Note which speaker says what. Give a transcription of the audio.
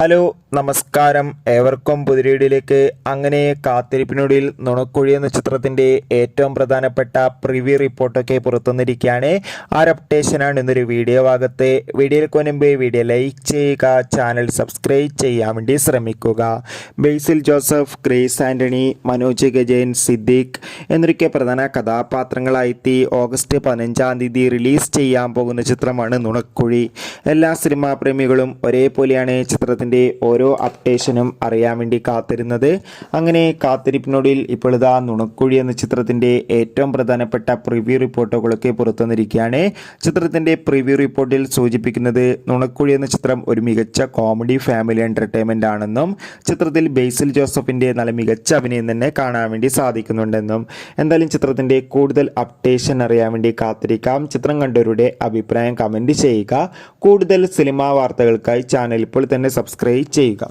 Speaker 1: Hello നമസ്കാരം, ഏവർക്കും പുതിരീടിലേക്ക്. അങ്ങനെ കാത്തിരിപ്പിനൊടുവിൽ നുണക്കുഴി എന്ന ചിത്രത്തിൻ്റെ ഏറ്റവും പ്രധാനപ്പെട്ട പ്രിവ്യൂ റിപ്പോർട്ടൊക്കെ പുറത്തുവന്നിരിക്കുകയാണ്. ആ ഒരു അപ്ഡേഷനാണ് ഇന്നൊരു വീഡിയോ ഭാഗത്ത്. വീഡിയോയിലേക്ക് മുൻപ് വീഡിയോ ലൈക്ക് ചെയ്യുക, ചാനൽ സബ്സ്ക്രൈബ് ചെയ്യാൻ വേണ്ടി ശ്രമിക്കുക. ബേസിൽ ജോസഫ്, ഗ്രേസ് ആൻ്റണി, മനോജ് ഗജയൻ, സിദ്ദീഖ് എന്നൊക്കെ പ്രധാന കഥാപാത്രങ്ങളായി ഓഗസ്റ്റ് 15 റിലീസ് ചെയ്യാൻ പോകുന്ന ചിത്രമാണ് നുണക്കുഴി. എല്ലാ സിനിമാ പ്രേമികളും ഒരേപോലെയാണ് ചിത്രത്തിൻ്റെ ഓരോ അപ്ഡേഷനും അറിയാൻ വേണ്ടി കാത്തിരുന്നത്. അങ്ങനെ കാത്തിരിപ്പിനൊടുവിൽ ഇപ്പോൾ ഇതാ നുണക്കുഴി എന്ന ചിത്രത്തിൻ്റെ ഏറ്റവും പ്രധാനപ്പെട്ട പ്രിവ്യൂ റിപ്പോർട്ടുകളൊക്കെ പുറത്തുവന്നിരിക്കുകയാണ്. ചിത്രത്തിൻ്റെ പ്രിവ്യൂ റിപ്പോർട്ടിൽ സൂചിപ്പിക്കുന്നത് നുണക്കുഴി എന്ന ചിത്രം ഒരു മികച്ച കോമഡി ഫാമിലി എൻ്റർടൈൻമെൻ്റ് ആണെന്നും ചിത്രത്തിൽ ബേസിൽ ജോസഫിൻ്റെ നല്ല മികച്ച അഭിനയം തന്നെ കാണാൻ വേണ്ടി സാധിക്കുന്നുണ്ടെന്നും. എന്തായാലും ചിത്രത്തിൻ്റെ കൂടുതൽ അപ്ഡേഷൻ അറിയാൻ വേണ്ടി കാത്തിരിക്കാം. ചിത്രം കണ്ടവരുടെ അഭിപ്രായം കമൻറ്റ് ചെയ്യുക. കൂടുതൽ സിനിമാ വാർത്തകൾക്കായി ചാനൽ ഇപ്പോൾ തന്നെ സബ്സ്ക്രൈബ് ചെയ്യുക.